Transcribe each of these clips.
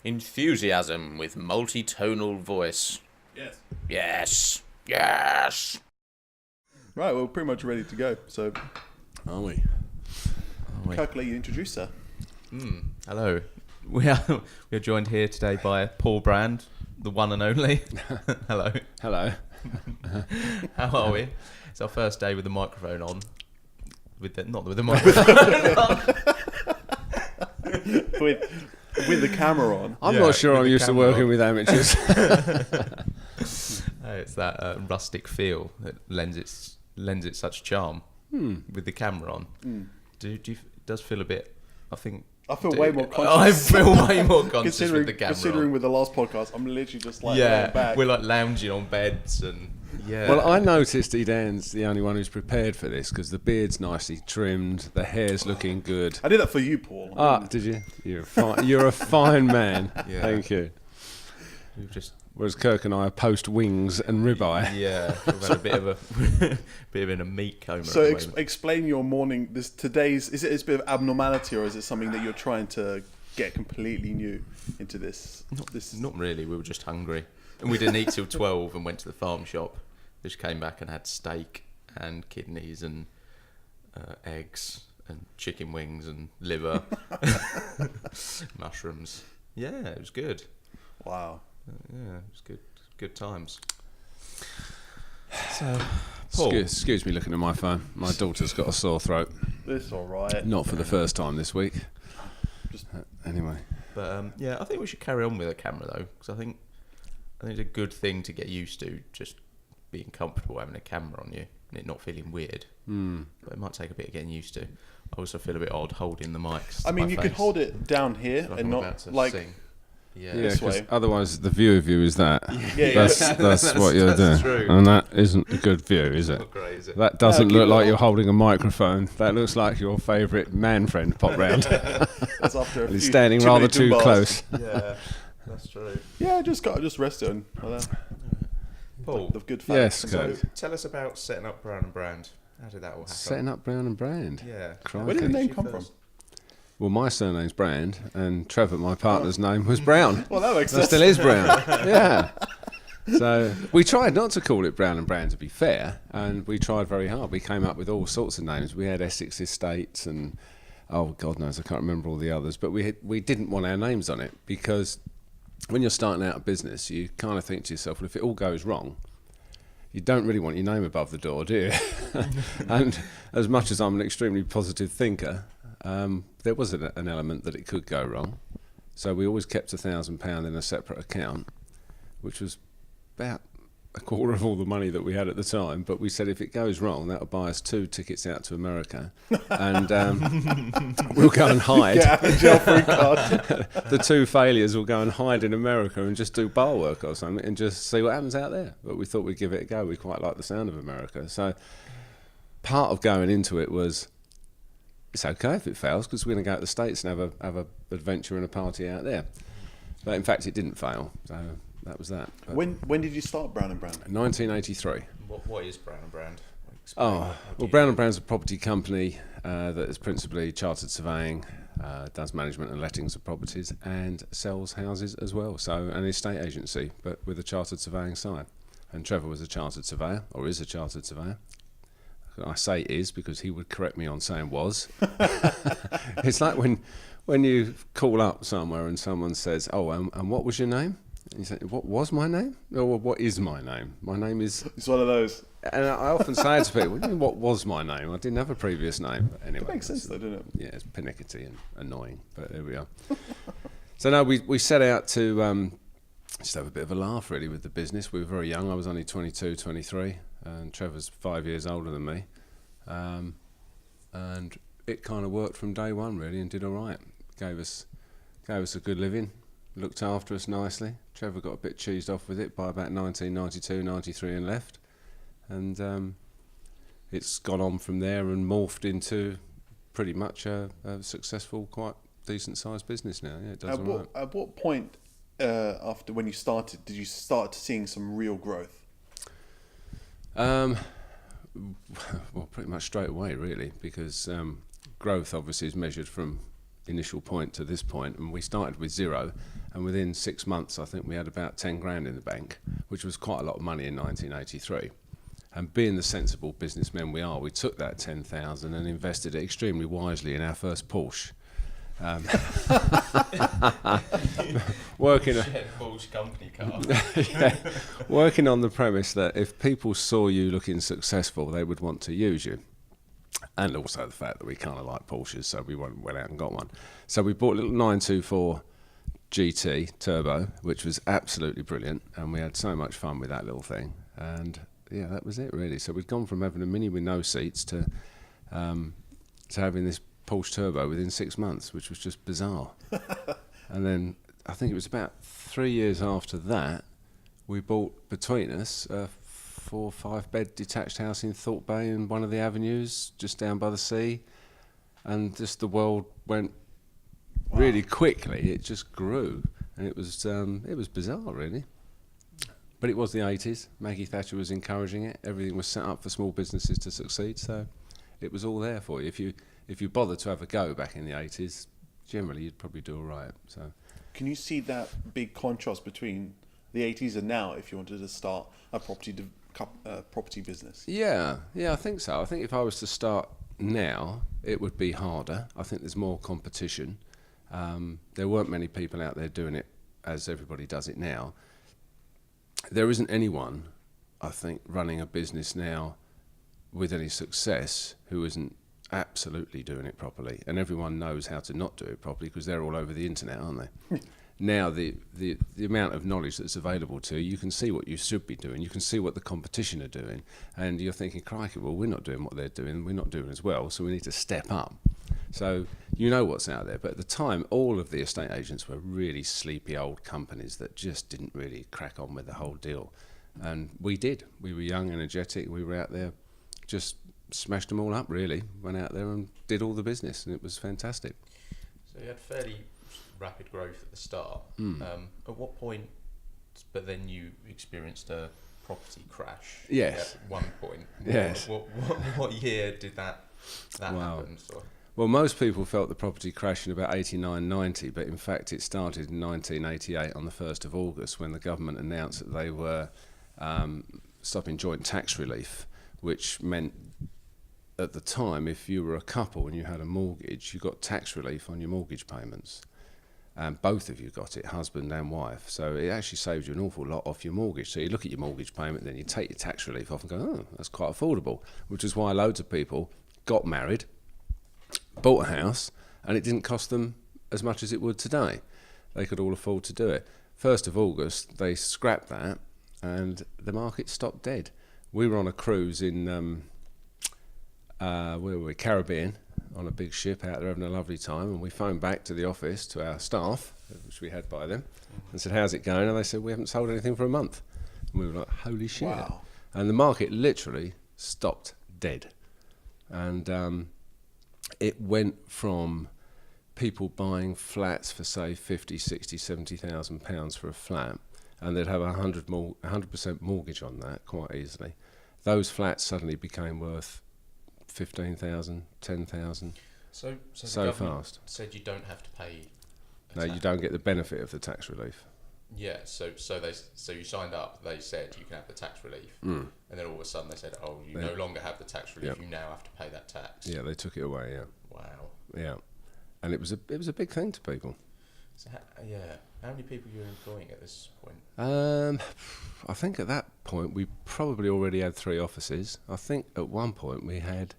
Enthusiasm with multi-tonal voice. Yes. Yes. Yes. Right, we're pretty much ready to go. So, Are we? calculate you introduce, sir. Hello. We are joined here today by Paul Brand, the one and only. Hello. Hello. How are we? It's our first day with the microphone on. Not with the microphone on. with the camera on. I'm Yeah, not sure with I'm the used to camera working on. with amateurs. It's that rustic feel that lends it such charm with the camera on. It does feel a bit, I think... I feel way more conscious. I feel way more conscious with the camera Considering on. with the last podcast, I'm literally just like laying back. We're like lounging on beds and... Yeah. Well, I noticed Dan's the only one who's prepared for this because the beard's nicely trimmed, the hair's looking good. I did that for you, Paul. Ah, did you? You're a fine man. Yeah. Thank you. We've just... Whereas Kirk and I are post wings and ribeye. Yeah, we've had a bit of a meat coma. So at the moment. explain your morning. Is it a bit of abnormality, or is it something that you're trying to get completely new into this? Not really. We were just hungry, and we didn't eat till 12, and went to the farm shop. Just came back and had steak and kidneys and eggs and chicken wings and liver, mushrooms. Yeah, it was good. Wow. Yeah, it was good. Good times. So, Paul. Excuse me looking at my phone. My daughter's got a sore throat. It's all right. Not for the first time this week. Anyway. But yeah, I think we should carry on with a camera though, because I think it's a good thing to get used to, just being comfortable having a camera on you and it not feeling weird. But it might take a bit of getting used to. I also feel a bit odd holding the mics. I mean, you could hold it down here like and I'm about not to like. sing. Yeah, Yeah, this because way. otherwise the view of you is that. Yeah, That's what you're doing. true. And that isn't a good view, is it? Not great, is it? That doesn't keep look it like on. you're holding a microphone. That looks like your favourite man friend pop round. That's after a And he's few standing too rather many too Dumbars. close. Yeah, that's true. Yeah, just rest it on like that. Paul, The good Yes, facts. Kirk. so tell us about setting up Brown and Brand. How did that all happen? Setting up Brown and Brand. Yeah. Crikey. Where did the name You come from? first. Well, my surname's Brand, and Trevor, my partner's name, was Brown. Well, that makes That sense. still is Brown. Yeah. So we tried not to call it Brown and Brand, to be fair, and we tried very hard. We came up with all sorts of names. We had Essex Estates and, oh, God knows, I can't remember all the others, but we didn't want our names on it because when you're starting out a business, you kind of think to yourself, well, if it all goes wrong, you don't really want your name above the door, do you? And as much as I'm an extremely positive thinker, there was an element that it could go wrong. So we always kept £1,000 in a separate account, which was about a quarter of all the money that we had at the time. But we said if it goes wrong, that'll buy us 2 tickets out to America, and we'll go and hide. Get out of jail free card. The 2 failures will go and hide in America and just do bar work or something and just see what happens out there. But we thought we'd give it a go. We quite like the sound of America. So part of going into it was, it's okay if it fails because we're going to go to the States and have a adventure and a party out there. But in fact, it didn't fail. So that was that. But When did you start Brown and Brown? 1983. What is Brown and Brand? Well, Brown and Brown's a property company that is principally chartered surveying, does management and lettings of properties, and sells houses as well. So an estate agency, but with a chartered surveying side. And Trevor was a chartered surveyor, or is a chartered surveyor. I say is because he would correct me on saying was. It's like when you call up somewhere and someone says, "Oh, and what was your name?" And you say, "What was my name?" Or "What is my name?" My name is. It's one of those. And I often say to people, "What do you mean, what was my name? I didn't have a previous name." But anyway, It makes sense though, doesn't it? yeah, it's pernickety and annoying, but there we are. So now we set out to just have a bit of a laugh really with the business. We were very young. I was only 22, 23, and Trevor's 5 years older than me. And it kind of worked from day one really and did all right. Gave us a good living, looked after us nicely. Trevor got a bit cheesed off with it by about 1992, 93 and left. And it's gone on from there and morphed into pretty much a successful, quite decent sized business now. Yeah, it does all right. At what point after when you started did you start seeing some real growth? Well, pretty much straight away, really, because growth obviously is measured from initial point to this point, and we started with zero, and within 6 months I think we had about 10 grand in the bank, which was quite a lot of money in 1983. And being the sensible businessmen we are, we took that 10,000 and invested it extremely wisely in our first Porsche. Working Porsche company car. yeah, working on the premise that if people saw you looking successful, they would want to use you. And also the fact that we kind of like Porsches, so we went out and got one. So we bought a little 924 GT Turbo, which was absolutely brilliant, and we had so much fun with that little thing. And yeah, that was it really. So we'd gone from having a Mini with no seats to having this Porsche Turbo within 6 months, which was just bizarre. And then I think it was about 3 years after that, we bought between us a 4 or 5 bed detached house in Thorpe Bay in one of the avenues just down by the sea, and just the world went really quickly. It just grew, and it was bizarre really. But it was the 80s. Maggie Thatcher was encouraging it. Everything was set up for small businesses to succeed, so it was all there for you. If you bothered to have a go back in the 80s, generally you'd probably do all right. So, Can you see that big contrast between the 80s and now if you wanted to start a property business? yeah, I think so. I think if I was to start now, it would be harder. I think there's more competition. There weren't many people out there doing it as everybody does it now. There isn't anyone, I think, running a business now with any success who isn't absolutely doing it properly, and everyone knows how to not do it properly because they're all over the internet, aren't they? Now the amount of knowledge that's available to you, you can see what you should be doing, you can see what the competition are doing, and you're thinking, crikey, well, we're not doing what they're doing, we're not doing as well, so we need to step up. So you know what's out there, but at the time all of the estate agents were really sleepy old companies that just didn't really crack on with the whole deal, and we did. We were young, energetic, we were out there, just smashed them all up really, went out there and did all the business, and it was fantastic. So you had fairly rapid growth at the start. At what point, but then you experienced a property crash? Yes. At one point. Yes. What year did that happen? So? Well, most people felt the property crash in about 89, 90, but in fact it started in 1988 on the 1st of August when the government announced that they were stopping joint tax relief, which meant at the time if you were a couple and you had a mortgage, you got tax relief on your mortgage payments. And both of you got it, husband and wife. So it actually saved you an awful lot off your mortgage. So you look at your mortgage payment, then you take your tax relief off and go, oh, that's quite affordable, which is why loads of people got married, bought a house, and it didn't cost them as much as it would today. They could all afford to do it. 1st of August, they scrapped that, and the market stopped dead. We were on a cruise in where were we? Caribbean, on a big ship out there having a lovely time, and we phoned back to the office, to our staff, which we had by then, and said, how's it going? And they said, we haven't sold anything for a month. And we were like, holy shit. Wow. And the market literally stopped dead. And it went from people buying flats for, say, 50, 60, 70,000 pounds for a flat, and they'd have 100% mortgage on that quite easily. Those flats suddenly became worth 15,000, 10,000. So so fast. Said you don't have to pay. No, you don't get the benefit of the tax relief. Yeah. So you signed up. They said you can have the tax relief, and then all of a sudden they said, oh, you no longer have the tax relief. Yep. You now have to pay that tax. Yeah, they took it away. Yeah. Wow. Yeah, and it was a big thing to people. So how many people you were employing at this point? I think at that point we probably already had 3 offices. I think at one point we had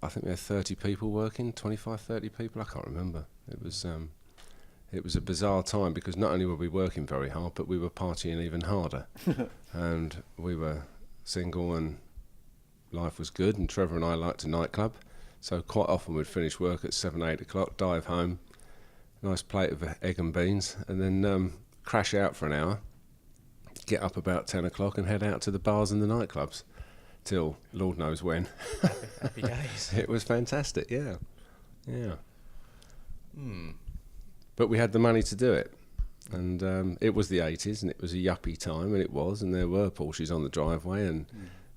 30 people working, 25, 30 people. I can't remember. It was a bizarre time because not only were we working very hard, but we were partying even harder. And we were single and life was good, and Trevor and I liked a nightclub. So quite often we'd finish work at 7, 8 o'clock, dive home, nice plate of egg and beans, and then crash out for an hour, get up about 10 o'clock and head out to the bars and the nightclubs till Lord knows when. Happy days. It was fantastic, yeah. But we had the money to do it, and it was the 80s, and it was a yuppie time, and there were Porsches on the driveway, and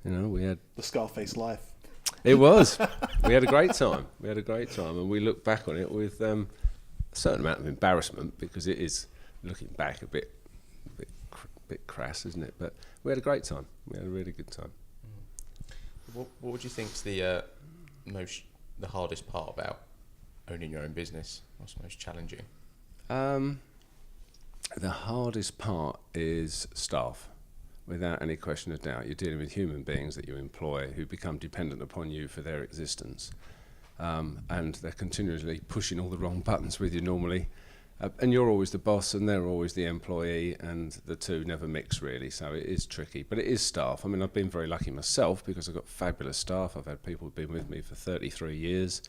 we had The Scarface life. It was. We had a great time. And we look back on it with a certain amount of embarrassment, because it is, looking back, a bit crass, isn't it? But we had a great time. We had a really good time. What would you think's the hardest part about owning your own business? What's most challenging? The hardest part is staff, without any question of doubt. You're dealing with human beings that you employ who become dependent upon you for their existence. And they're continually pushing all the wrong buttons with you normally. And you're always the boss and they're always the employee, and the two never mix really, so it is tricky. But it is staff. I mean, I've been very lucky myself because I've got fabulous staff. I've had people who've been with me for 33 years,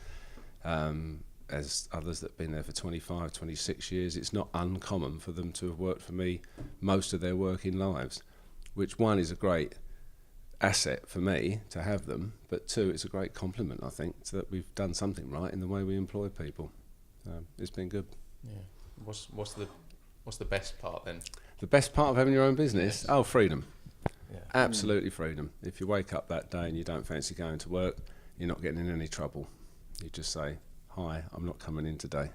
as others that have been there for 25, 26 years. It's not uncommon for them to have worked for me most of their working lives, which one is a great asset for me to have them, but two, it's a great compliment, I think, so that we've done something right in the way we employ people. It's been good. Yeah. What's the best part then? The best part of having your own business? Yes. Oh, freedom. Yeah. Absolutely freedom. If you wake up that day and you don't fancy going to work, you're not getting in any trouble. You just say, hi, I'm not coming in today.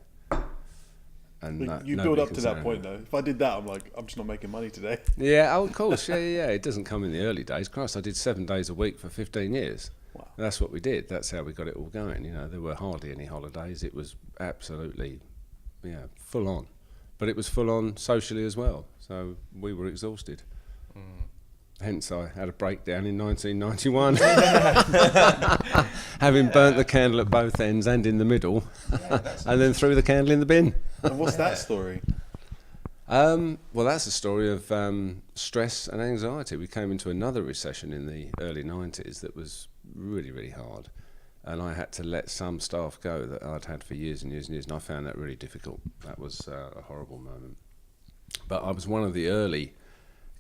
And you build up to that point though. If I did that, I'm just not making money today. Yeah, oh, of course. Yeah. It doesn't come in the early days. Christ, I did 7 days a week for 15 years. Wow. That's what we did. That's how we got it all going. You know, there were hardly any holidays. It was absolutely, full on. But it was full on socially as well. So we were exhausted. Hence, I had a breakdown in 1991, having burnt the candle at both ends and in the middle, and then threw the candle in the bin. And what's that story? Well, that's a story of stress and anxiety. We came into another recession in the early 90s that was really, really hard. And I had to let some staff go that I'd had for years and years and years, and I found that really difficult. That was a horrible moment. But I was one of the early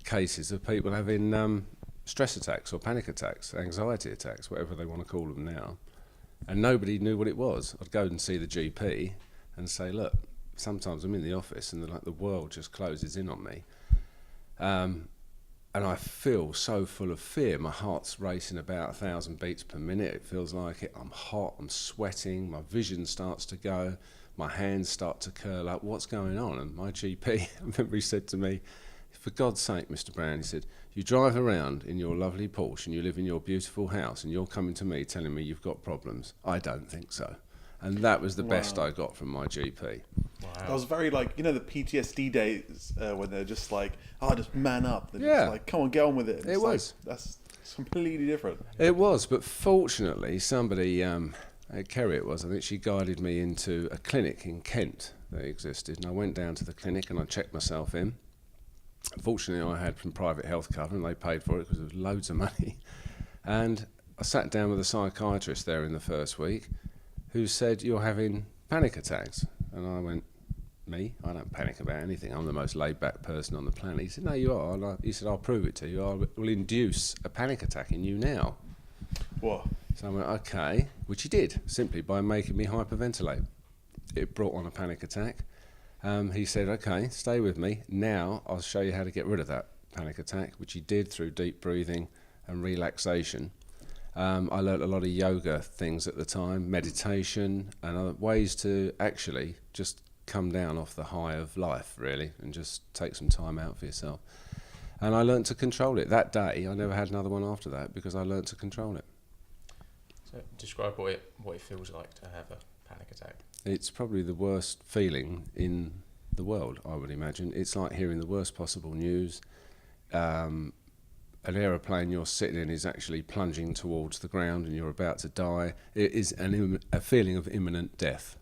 cases of people having stress attacks or panic attacks, anxiety attacks, whatever they want to call them now. And nobody knew what it was. I'd go and see the GP and say, look, sometimes I'm in the office and the world just closes in on me. And I feel so full of fear. My heart's racing about 1,000 beats per minute. It feels like it. I'm hot, I'm sweating, my vision starts to go, my hands start to curl up. What's going on? And my GP, I remember he said to me, for God's sake, Mr. Brown, he said, you drive around in your lovely Porsche and you live in your beautiful house and you're coming to me telling me you've got problems. I don't think so. And that was the best I got from my GP. Wow. I was very the PTSD days when they're just like, just man up. They're just like, come on, get on with it. And it was. That's completely different. It was, but fortunately somebody, Kerry it was, I think she guided me into a clinic in Kent that existed. And I went down to the clinic and I checked myself in. Fortunately, I had some private health cover and they paid for it because it was loads of money. And I sat down with a psychiatrist there in the first week who said, you're having panic attacks. And I went, me? I don't panic about anything. I'm the most laid-back person on the planet. He said, no, you are. He said, I'll prove it to you. I will induce a panic attack in you now. What? So I went, okay, which he did, simply by making me hyperventilate. It brought on a panic attack. He said, okay, stay with me. Now I'll show you how to get rid of that panic attack, which he did through deep breathing and relaxation. I learnt a lot of yoga things at the time, meditation, and other ways to actually just come down off the high of life, really, and just take some time out for yourself. And I learnt to control it. That day, I never had another one after that because I learnt to control it. So describe what it feels like to have a panic attack. It's probably the worst feeling in the world, I would imagine. It's like hearing the worst possible news. An aeroplane you're sitting in is actually plunging towards the ground and you're about to die. It is a feeling of imminent death.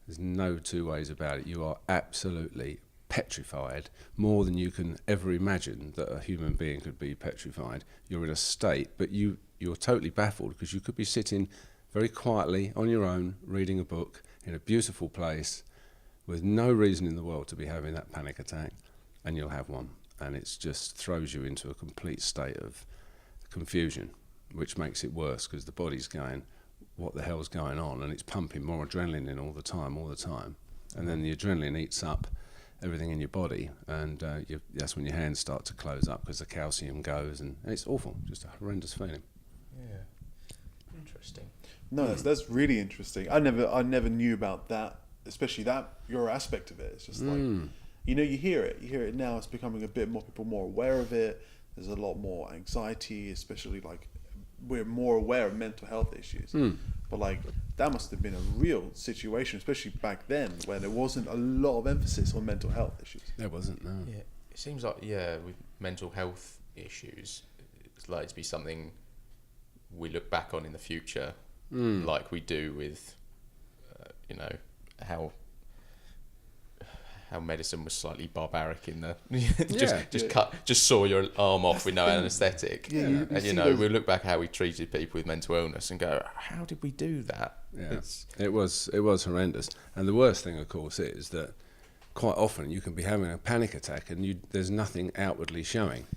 There's no two ways about it. You are absolutely petrified, more than you can ever imagine that a human being could be petrified. You're in a state, but you're totally baffled because you could be sitting very quietly on your own, reading a book in a beautiful place with no reason in the world to be having that panic attack, and you'll have one. And it just throws you into a complete state of confusion, which makes it worse because the body's going, what the hell's going on? And it's pumping more adrenaline in all the time. And then the adrenaline eats up everything in your body, and that's when your hands start to close up because the calcium goes, and it's awful, just a horrendous feeling. Yeah. interesting. No, that's really interesting. I never knew about that, especially that your aspect of it. It's just like, you hear it now. It's becoming a bit more people more aware of it. There's a lot more anxiety, especially like we're more aware of mental health issues. But like that must have been a real situation, especially back then when there wasn't a lot of emphasis on mental health issues. There wasn't, no. Yeah, it seems like with mental health issues, it's likely to be something we look back on in the future, like we do with, how medicine was slightly barbaric in the just saw your arm off with no anaesthetic, and we look back at how we treated people with mental illness and go, how did we do that? Yeah, it was horrendous. And the worst thing, of course, is that quite often you can be having a panic attack and there's nothing outwardly showing,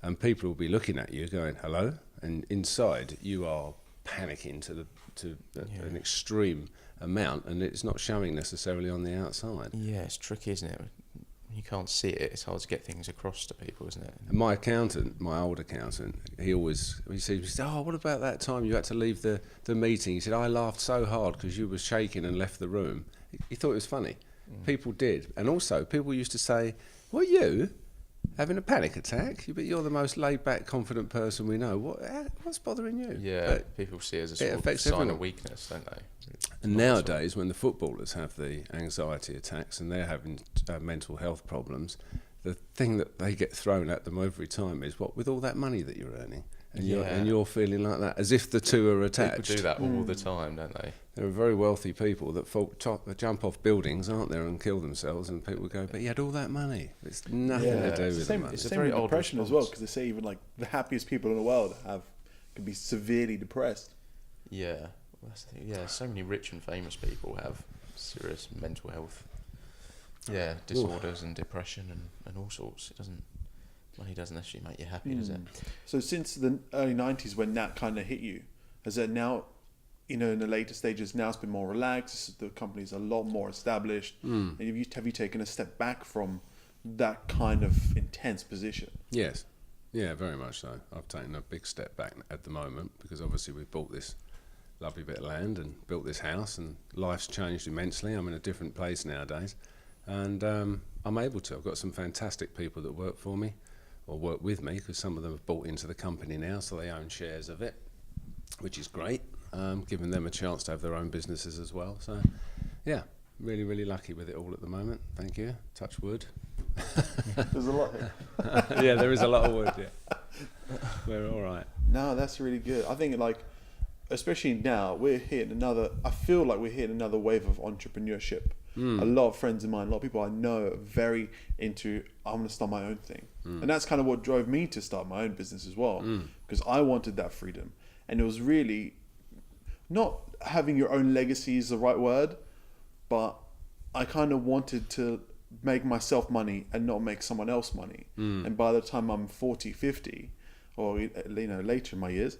and people will be looking at you going, hello, and inside you are panicking to an extreme amount, and it's not showing necessarily on the outside. Yeah, it's tricky, isn't it? You can't see it. It's hard to get things across to people, isn't it? And my old accountant, he said, oh, what about that time you had to leave the meeting? He said, I laughed so hard because you were shaking and left the room. He thought it was funny. People did. And also, people used to say, what, you? Having a panic attack? But you're the most laid-back, confident person we know. What's bothering you? Yeah, but people see it as a sort of sign everyone. of weakness, don't they? And nowadays, when the footballers have the anxiety attacks and they're having mental health problems, the thing that they get thrown at them every time is, what, with all that money that you're earning? And you're feeling like that, as if the two are attached. People do that all the time, don't they? There are very wealthy people that jump off buildings, aren't there, and kill themselves, and people go, but he had all that money. It's nothing to do with the money. It's the same with depression as well, because they say even like the happiest people in the world can be severely depressed. Yeah, well, that's the thing. Yeah, so many rich and famous people have serious mental health disorders and depression and all sorts. Money doesn't necessarily make you happy, does it? So since the early 90s when that kind of hit you, has it now, in the later stages, now it's been more relaxed, the company's a lot more established, and have you taken a step back from that kind of intense position? Yes. Yeah, very much so. I've taken a big step back at the moment because obviously we've bought this lovely bit of land and built this house, and life's changed immensely. I'm in a different place nowadays, and I'm able to. I've got some fantastic people that work for me or work with me, because some of them have bought into the company now, so they own shares of it, which is great, giving them a chance to have their own businesses as well. So, yeah, really, really lucky with it all at the moment. Thank you. Touch wood. There's a lot here. Yeah, there is a lot of wood, yeah. We're all right. No, that's really good. I think, like, especially now, I feel like we're hitting another wave of entrepreneurship. A lot of friends of mine, a lot of people I know are very into, I'm going to start my own thing. And that's kind of what drove me to start my own business as well, because I wanted that freedom. And it was really not having your own legacy is the right word, but I kind of wanted to make myself money and not make someone else money. And by the time I'm 40, 50, or later in my years,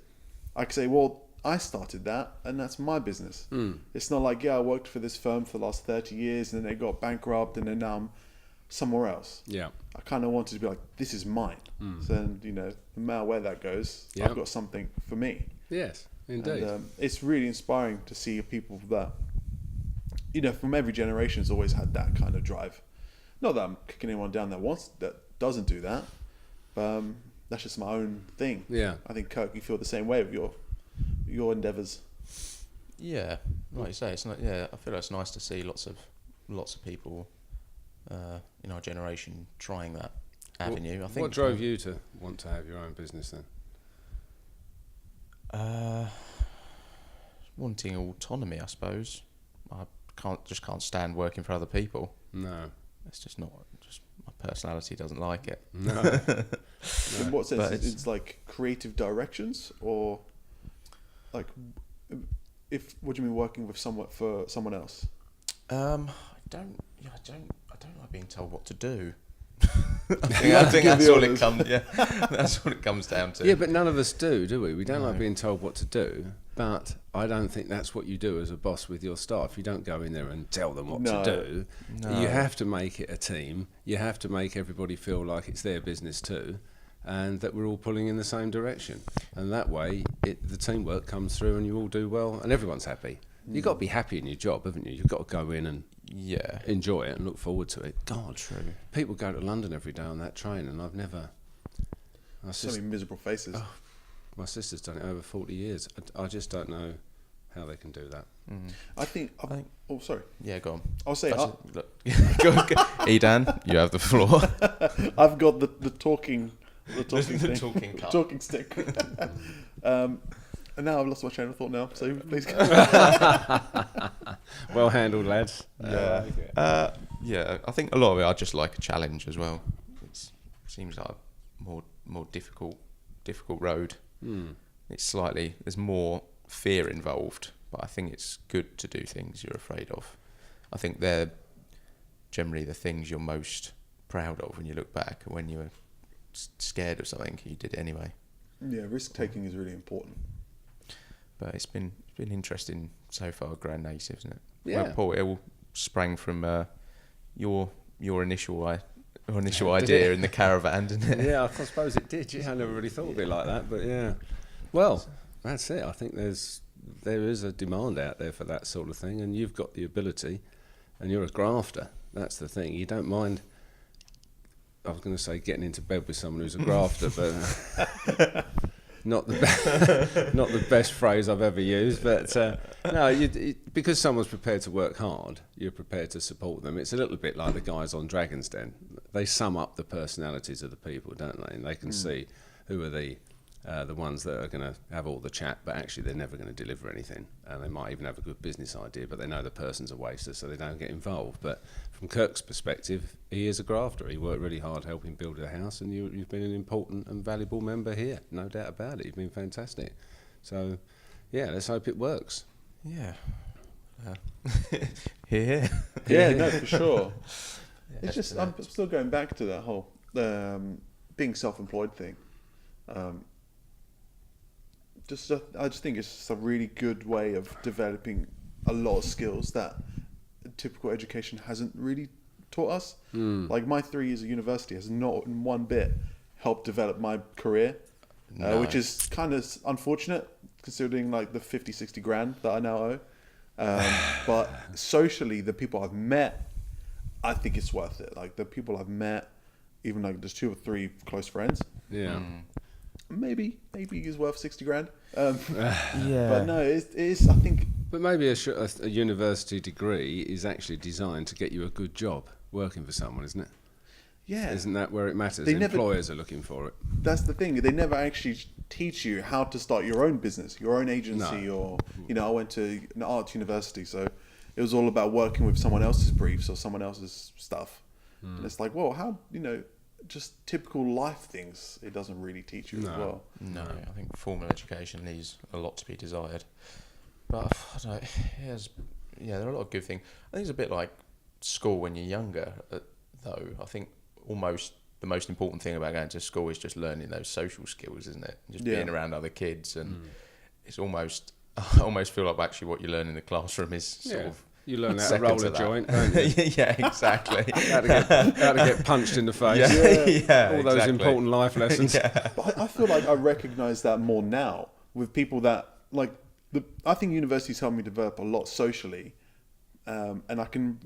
I could say, well, I started that and that's my business. It's not like, I worked for this firm for the last 30 years and then they got bankrupt and then now I'm somewhere else. Yeah. I kind of wanted to be like, this is mine. So then, no matter where that goes, I've got something for me. Yes, indeed. And, it's really inspiring to see people that, from every generation has always had that kind of drive. Not that I'm kicking anyone down that doesn't do that, but that's just my own thing. Yeah. I think, Kirk, you feel the same way with your endeavours. Yeah, like you say, it's not. Yeah, I feel like it's nice to see lots of people in our generation trying that avenue. I think. What drove you to want to have your own business then? Wanting autonomy, I suppose. I can't stand working for other people. No, it's just not. Just my personality doesn't like it. No. In what sense? It's like creative directions, or like, what do you mean working with someone else? I don't like being told what to do. I think that's all it comes. Yeah, that's what it comes down to. Yeah, but none of us do we? We don't like being told what to do. But I don't think that's what you do as a boss with your staff. You don't go in there and tell them what to do. No. You have to make it a team. You have to make everybody feel like it's their business too. and that we're all pulling in the same direction. And that way, the teamwork comes through and you all do well and everyone's happy. You've got to be happy in your job, haven't you? You've got to go in and enjoy it and look forward to it. God, True. people go to London every day on that train, and I've never... So many miserable faces. My sister's done it over 40 years. I just don't know how they can do that. I think. Oh, sorry. Yeah, go on. I'll say. Look. Go. Edan, you have the floor. I've got the talking. The talking The thing. talking cup. Talking stick. And now I've lost my train of thought now. So please go. Well handled, lads. Yeah, I think a lot of it I just like a challenge as well. It seems like a more difficult road. It's there's more fear involved, but I think it's good to do things you're afraid of. I think they're generally the things you're most proud of when you look back, and when you were scared of something, you did it anyway. Yeah, risk taking is really important. But it's been interesting so far, Grand Native, isn't it? Yeah. Well, Paul, it all sprang from your initial Did idea it? in the caravan, didn't it? Yeah, I suppose it did. Yeah, I never really thought of it like that, but yeah. Well, that's it. I think there is a demand out there for that sort of thing, and you've got the ability, and you're a grafter. That's the thing. You don't mind. I was going to say getting into bed with someone who's a grafter, but not the best phrase I've ever used. But no, because someone's prepared to work hard, you're prepared to support them. It's a little bit like the guys on Dragon's Den. They sum up the personalities of the people, don't they? And they can see who are the ones that are going to have all the chat, but actually they're never going to deliver anything. And they might even have a good business idea, but they know the person's a waster, so they don't get involved. But from Kirk's perspective, he is a grafter. He worked really hard helping build a house, and you've been an important and valuable member here, no doubt about it. You've been fantastic. So, yeah, let's hope it works. Yeah. Here. Yeah, no, for sure. It's just I'm still going back to that whole being self-employed thing. I just think it's just a really good way of developing a lot of skills that typical education hasn't really taught us. Like my 3 years of university has not in one bit helped develop my career, which is kind of unfortunate considering like the 50-60 grand that I now owe. But socially, the people I've met, I think it's worth it. Like the people I've met, even like there's 2 or 3 close friends. Yeah. Maybe it's worth 60 grand. Yeah. But no, it is. I think. But maybe a university degree is actually designed to get you a good job working for someone, isn't it? Yeah. Isn't that where it matters? They never- Employers are looking for it. That's the thing. They never actually teach you how to start your own business, your own agency, No. or I went to an arts university, so it was all about working with someone else's briefs or someone else's stuff. And it's like, well, how just typical life things. It doesn't really teach you as well. No, I think formal education leaves a lot to be desired. But I don't know. There are a lot of good things. I think it's a bit like school when you're younger, though. I think almost the most important thing about going to school is just learning those social skills, isn't it? Just being around other kids, and it's almost. I almost feel like actually what you learn in the classroom is sort of. You learn how to second roll to a that. joint, don't you? Yeah, exactly. How to get punched in the face. Yeah, All those exactly. important life lessons. But I feel like I recognise that more now with people that I think universities helped me develop a lot socially, and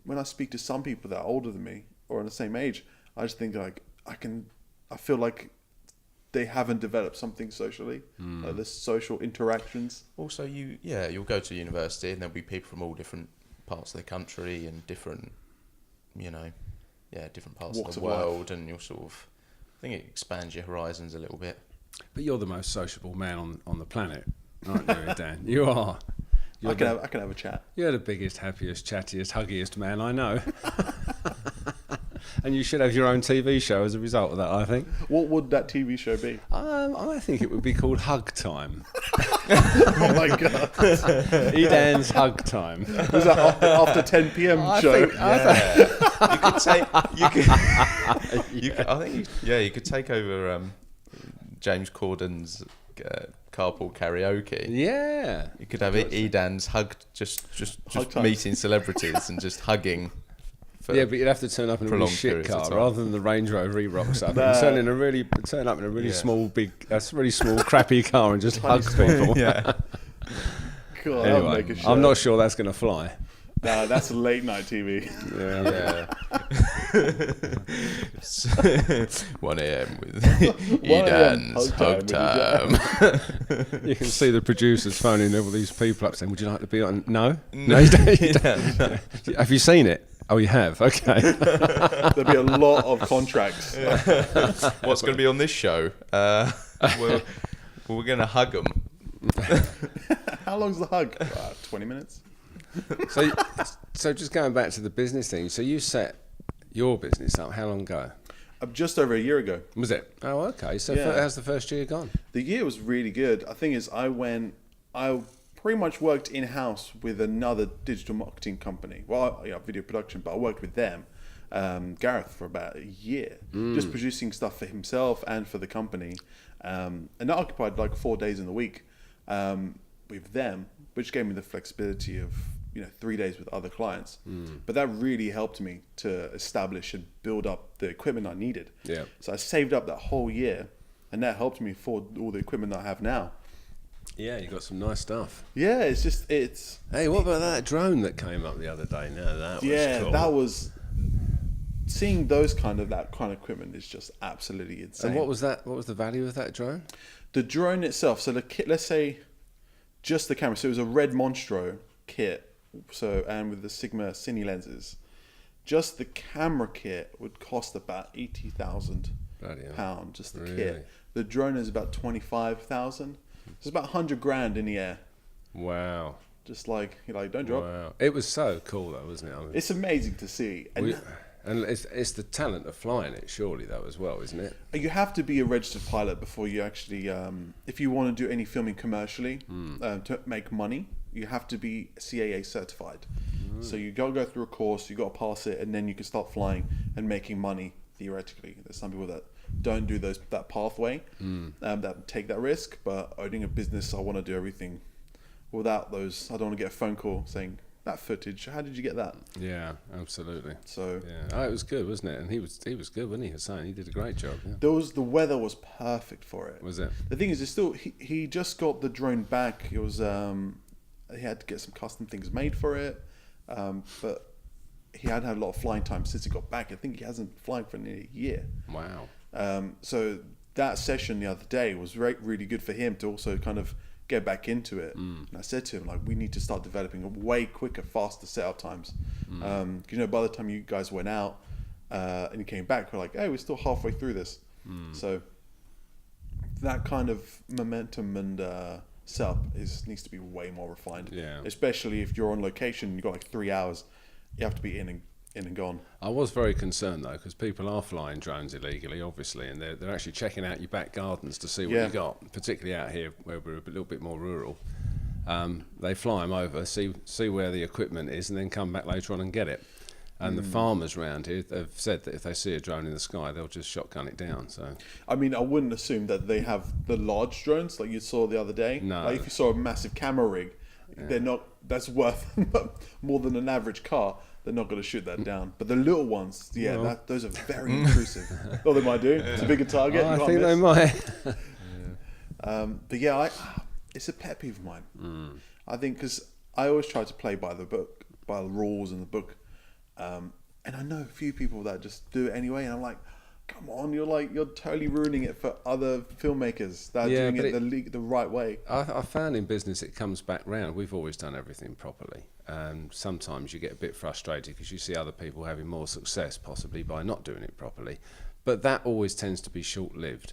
when I speak to some people that are older than me or in the same age, I just think like I feel like they haven't developed something socially, like the social interactions. Also, you'll go to university and there'll be people from all different parts of the country and different parts Walks of the of life. world, and you'll sort of, I think it expands your horizons a little bit. But you're the most sociable man on the planet, aren't you, Dan? You are. I can have a chat. You're the biggest, happiest, chattiest, huggiest man I know. And you should have your own TV show as a result of that, I think. What would that TV show be? I think it would be called Hug Time. Oh my god! Edan's Hug Time. Was that after 10 p.m. show? You could take over James Corden's carpool karaoke. Yeah. You could have Edan's just Hug time. meeting celebrities and just hugging for Yeah, but you'd have to turn up in a really prolonged shit periods of car time. rather than the Range Rover he rocks up. Nah. Turn up in a really Yeah. small, really small, crappy car and just hug people. yeah. God, that would make Anyway, a show. I'm not sure that's going to fly. Nah, that's late night TV. Yeah. Yeah. 1 a.m. with 1 a.m. Edan's hug hug time time. You can see the producers phoning all these people up saying, "Would you like to be on?" No, no, you don't. You don't. Have you seen it? Oh, you have. Okay. There'll be a lot of contracts. What's going to be on this show? We're going to hug them. How long's the hug? 20 minutes. So just going back to the business thing. So you set your business up how long ago? Just over a year ago. Was it? Oh, okay. So Yeah. how's the first year gone? The year was really good. I think is I pretty much worked in-house with another digital marketing company. Well, yeah, video production, but I worked with them, Gareth, for about a year, just producing stuff for himself and for the company. And that occupied like 4 days in the week with them, which gave me the flexibility of 3 days with other clients. But that really helped me to establish and build up the equipment I needed. Yeah. So I saved up that whole year, and that helped me afford all the equipment that I have now. Yeah, you got some nice stuff. Yeah, it's Hey, what about that drone that came up the other day? No, that was cool. that was seeing that kind of equipment is just absolutely insane. And what was that? What was the value of that drone? The drone itself? So the kit, let's say, just the camera. So it was a red Monstro kit. So and with the Sigma Cine lenses, just the camera kit would cost about £80,000 just the Really? kit. The drone is about 25,000. So it's about 100 grand in the air. Wow. Just like don't drop. Wow. It was so cool though, wasn't it? I mean, It's amazing to see. And and it's the talent of flying it, surely, though, as well, isn't it? you have to be a registered pilot before you actually, if you want to do any filming commercially to make money, you have to be CAA certified. So you got to go through a course, you got to pass it, and then you can start flying and making money theoretically. There's some people that don't do that pathway, that take that risk. But owning a business, I want to do everything without those. I don't want to get a phone call saying, that footage, how did you get that? Yeah, absolutely. So yeah, it was good, wasn't it? And he was good, wasn't he? Hassan, he did a great job. Yeah. the weather was perfect for it. Was it? The thing is, it's still he just got the drone back. It was he had to get some custom things made for it, but he had had a lot of flying time since he got back. I think he hasn't flown for nearly a year. Wow. So that session the other day was really good for him to also kind of get back into it. And I said to him, like, we need to start developing a way quicker, faster setup times. By the time you guys went out and you came back, we're like, hey, we're still halfway through this. So that kind of momentum and setup needs to be way more refined. Yeah. Especially if you're on location, you've got like 3 hours, you have to be in and gone. I was very concerned though, because people are flying drones illegally, obviously, and they're actually checking out your back gardens to see what you got. Particularly out here where we're a little bit more rural, they fly them over, see where the equipment is, and then come back later on and get it. And the farmers around here have said that if they see a drone in the sky, they'll just shotgun it down. So I mean, I wouldn't assume that they have the large drones like you saw the other day. No. Like if you saw a massive camera rig, they're not. That's worth more than an average car. They're not going to shoot that down. But the little ones, those are very intrusive. Well, they might do. It's a bigger target. I think they might. But yeah, it's a pet peeve of mine. I think because I always try to play by the book, by the rules in the book. And I know a few people that just do it anyway, and I'm like, come on, you're totally ruining it for other filmmakers that are doing it the right way. I found in business it comes back round. We've always done everything properly. Sometimes you get a bit frustrated because you see other people having more success possibly by not doing it properly. But that always tends to be short-lived.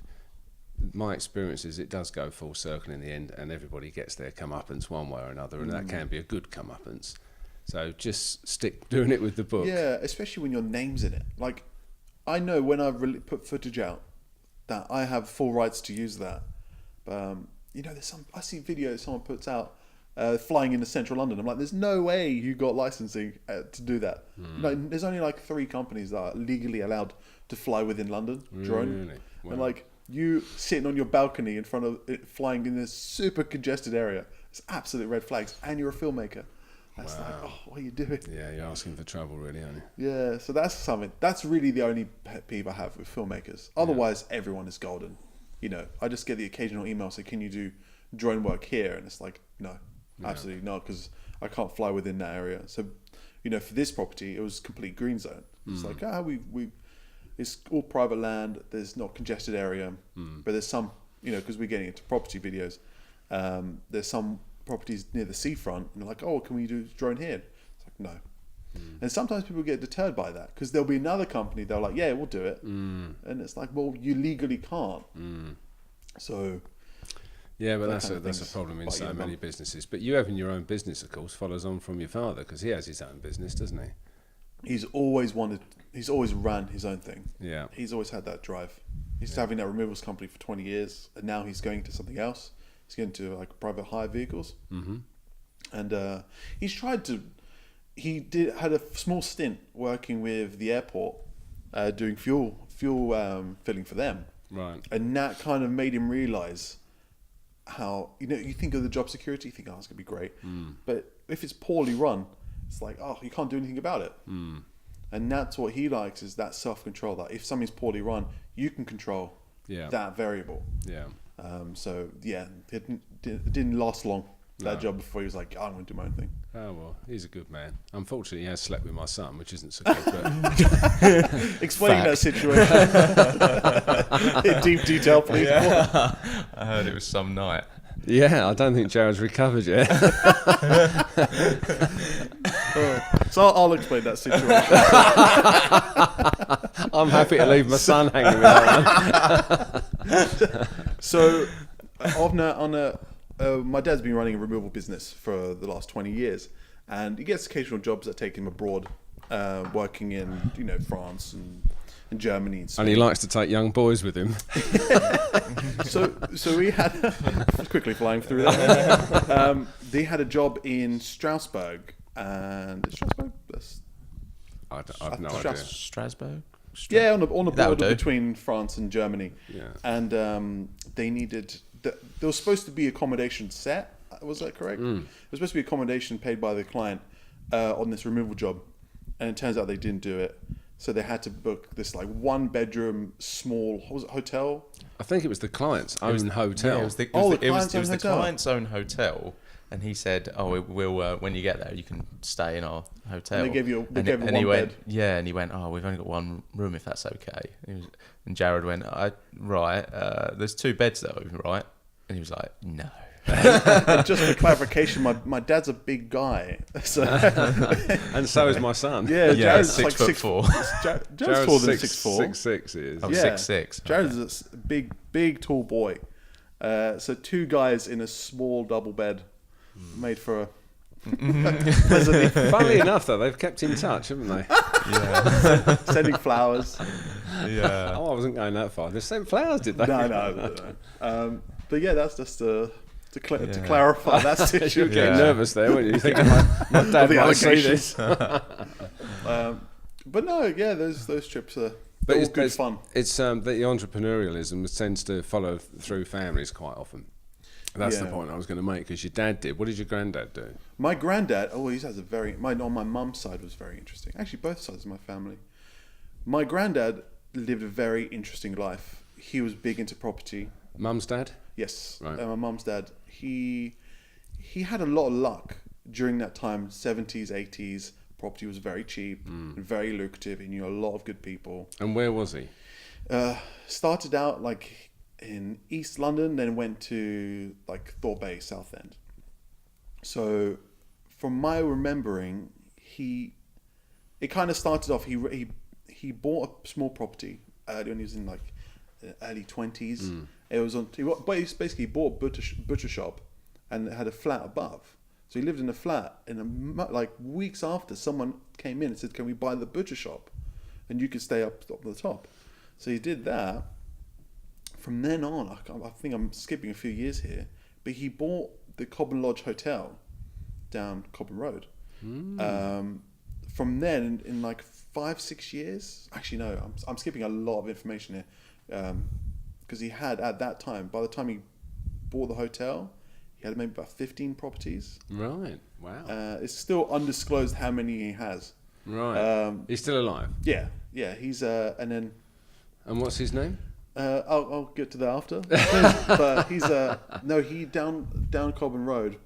My experience is it does go full circle in the end, and everybody gets their comeuppance one way or another, and that can be a good comeuppance. So just stick doing it with the book. Yeah, especially when your name's in it. Like, I know when I put footage out that I have full rights to use that. There's I see videos someone puts out flying into central London. I'm like, there's no way you got licensing to do that. There's only like 3 companies that are legally allowed to fly within London, drone. Really? Wow. And like you sitting on your balcony in front of it, flying in this super congested area, it's absolute red flags, and you're a filmmaker. That's like, oh, what are you doing? Yeah, you're asking for trouble, really, aren't you? Yeah, so that's something. That's really the only pet peeve I have with filmmakers. Otherwise, everyone is golden. You know, I just get the occasional email saying, "Can you do drone work here?" And it's like, no, absolutely not, because I can't fly within that area. So, you know, for this property, it was complete green zone. It's like, it's all private land. There's not congested area, but there's some, you know, because we're getting into property videos. There's some properties near the seafront, and they're like, "Oh, can we do drone here?" It's like, no. And sometimes people get deterred by that, because there'll be another company, they're like, "Yeah, we'll do it," and it's like, well, you legally can't. So yeah, but that that's kind of a thing's problem in bite so your many bum. businesses. But you having your own business, of course, follows on from your father, because he has his own business, doesn't he? He's always ran his own thing. Yeah. He's always had that drive. He's having that removals company for 20 years, and now he's going to something else. He's going to like private hire vehicles, and he's tried to. Had a small stint working with the airport, doing fuel filling for them, Right. and that kind of made him realize how, you know, you think of the job security, you think, oh, it's gonna be great, but if it's poorly run, it's like, oh, you can't do anything about it. And that's what he likes, is that self-control, that if something's poorly run, you can control that variable. Yeah. So yeah, it didn't last long, that job, before he was like, I'm going to do my own thing. Oh, well, he's a good man. Unfortunately, he has slept with my son, which isn't so good. But Explain that situation in deep detail, please. I heard it was some night. yeah, I don't think Jared's recovered yet. So I'll explain that situation. I'm happy to leave my son hanging with that one. So my dad's been running a removal business for the last 20 years, and he gets occasional jobs that take him abroad, working in, you know, France and Germany and Spain. And he likes to take young boys with him. So we had quickly flying through that. They had a job in Strasbourg, and Strasbourg. I've no idea. Strasbourg? Yeah, on the That'll border do. between France and Germany. Yeah. And they needed. There was supposed to be accommodation set. Was that correct? There was supposed to be accommodation paid by the client on this removal job, and it turns out they didn't do it. So they had to book this like 1-bedroom small, what was it, hotel? I think it was the client's own hotel. Yeah, it was the client's own the hotel. client's own hotel, and he said, "Oh, we'll when you get there, you can stay in our hotel." And they gave you and one he went, bed. yeah, and he went, "Oh, we've only got one room, if that's okay." And Jared went, "Right, there's 2 beds though, right?" And he was like, "No." And just for clarification, my dad's a big guy, so And so is my son. yeah, Yeah, Jared's like 6'4". Jared's taller than 6'4". 6'6" he is. Oh, Yeah, 6'6". Jared's a big, tall boy. So 2 guys in a small double bed, made for a pleasantly Funnily enough, though, they've kept in touch, haven't they? Yeah, sending flowers. yeah. Oh, I wasn't going that far. They sent flowers, did they? No. But yeah, that's just to clarify that You were situation. getting Yeah. nervous there, weren't you? You thinking my dad The might see allegations. this. But no, yeah, those trips are But all it's good fun. It's the entrepreneurialism tends to follow through families quite often. That's the Yeah. point I was going to make, because your dad did. What did your granddad do? My granddad, he has on my mum's side was very interesting. Actually, both sides of my family. My granddad lived a very interesting life. He was big into property. Mum's dad? Yes, Right. my mum's dad. He had a lot of luck during that time, 70s, 80s. Property was very cheap and very lucrative. He knew a lot of good people. And where was he? Started out like in East London, then went to like Thorpe Bay, Southend. So, from my remembering, it kind of started off. He bought a small property when he was in like early 20s. It was on. He basically bought a butcher shop, and it had a flat above. So he lived in a flat, and like weeks after, someone came in and said, "Can we buy the butcher shop, and you could stay up at the top?" So he did that. From then on, I think I'm skipping a few years here, but he bought the Cobham Lodge Hotel down Cobham Road. From then, in like 5-6 years, actually no, I'm skipping a lot of information here, because he had at that time, by the time he bought the hotel, he He had maybe about 15 properties. Right. Wow. It's still undisclosed how many he has. Right. He's still alive. Yeah, he's and then And what's his name? I'll get to that after. But he's he down Cobham Road.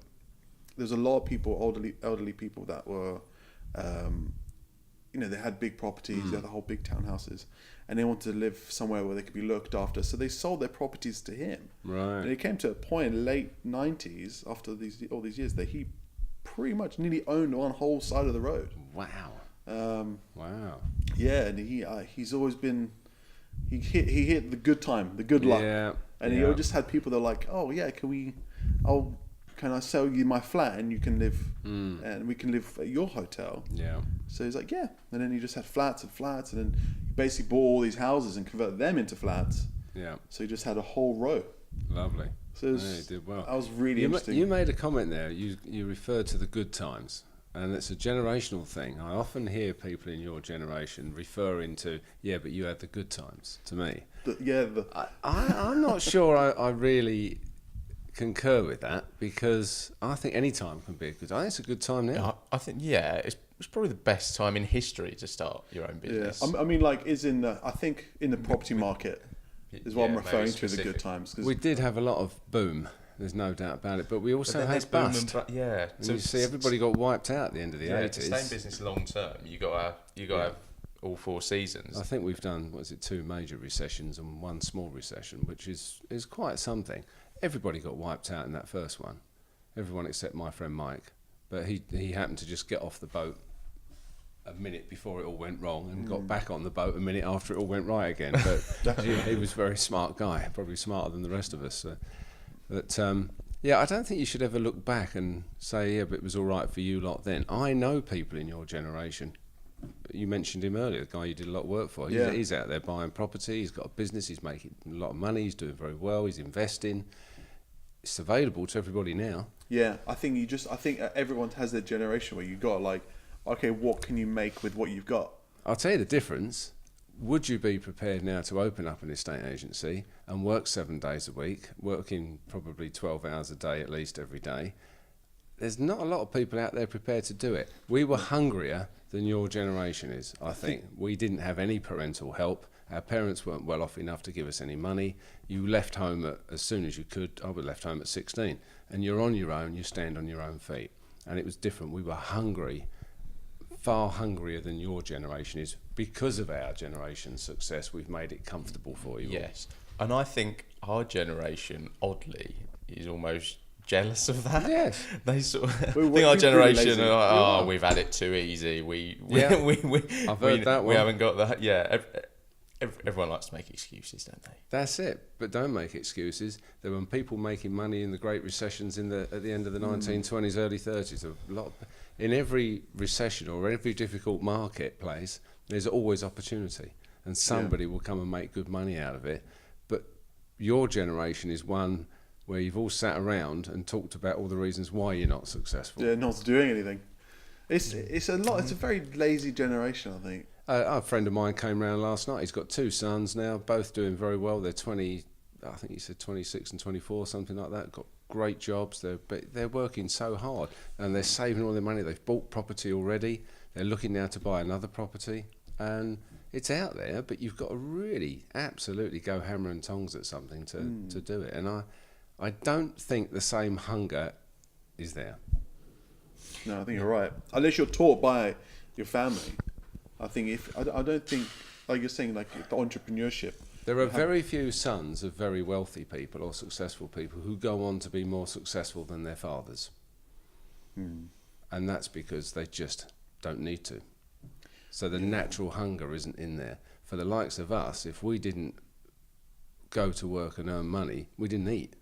There's a lot of people, elderly people that were, they had big properties, they had the whole big townhouses, and they wanted to live somewhere where they could be looked after. So they sold their properties to him. Right. And it came to a point in late 90s, after all these years, that he pretty much nearly owned one whole side of the road. Wow. Wow. Yeah, and he's always been. He hit the good time, the good luck. Yeah. And he just had people that were like, oh yeah, can I sell you my flat and you can live and we can live at your hotel? Yeah. So he's like, yeah. And then he just had flats and flats, and then he basically bought all these houses and converted them into flats. Yeah. So he just had a whole row. Lovely. So it was, yeah, he did well. That was really interesting. You made a comment there. You referred to the good times. And it's a generational thing. I often hear people in your generation referring to, but you had the good times, to me. I'm not sure I really concur with that, because I think any time can be a good time. I think it's a good time now. I think, it's probably the best time in history to start your own business. Yeah. I mean, like, I think in the property market is what I'm referring to, the good times. We did have a lot of boom. There's no doubt about it, but we also had bust. And so you see, everybody got wiped out at the end of the 80s. To stay in business long term, you got to have all 4 seasons. I think we've done 2 major recessions and 1 small recession, which is quite something. Everybody got wiped out in that first one, everyone except my friend Mike. But he happened to just get off the boat a minute before it all went wrong and got back on the boat a minute after it all went right again. But he was a very smart guy, probably smarter than the rest of us. So. But I don't think you should ever look back and say, but it was all right for you lot then. I know people in your generation. You mentioned him earlier, the guy you did a lot of work for. He's out there buying property. He's got a business. He's making a lot of money. He's doing very well. He's investing. It's available to everybody now. Yeah, I think everyone has their generation where you got like, okay, what can you make with what you've got? I'll tell you the difference. Would you be prepared now to open up an estate agency and work 7 days a week, working probably 12 hours a day at least every day? There's not a lot of people out there prepared to do it. We were hungrier than your generation is, I think. We didn't have any parental help. Our parents weren't well off enough to give us any money. You left home as soon as you could. I was left home at 16. And you're on your own, you stand on your own feet. And it was different. We were hungry, far hungrier than your generation is. Because of our generation's success, we've made it comfortable for you. Yes. And I think our generation, oddly, is almost jealous of that. Yes. They sort of think our generation are like, we've had it too easy. I've heard that one. We haven't got that. Yeah. Everyone likes to make excuses, don't they? That's it. But don't make excuses. There were people making money in the Great Recessions at the end of the 1920s, early 30s. In every recession or every difficult marketplace, there's always opportunity, and somebody will come and make good money out of it. But your generation is one where you've all sat around and talked about all the reasons why you're not successful. Yeah, not doing anything. It's a lot. It's a very lazy generation, I think. A friend of mine came round last night. He's got 2 sons now, both doing very well. They're 20, I think he said 26 and 24, something like that. Got great jobs. They're working so hard, and they're saving all their money. They've bought property already. They're looking now to buy another property, and it's out there. But you've got to really, absolutely go hammer and tongs at something to do it. And I don't think the same hunger is there. No, I think you're right. Unless you're taught by your family. I don't think, like you're saying, like the entrepreneurship. There are very few sons of very wealthy people or successful people who go on to be more successful than their fathers. And that's because they just don't need to. So the natural hunger isn't in there. For the likes of us, if we didn't go to work and earn money, we didn't eat.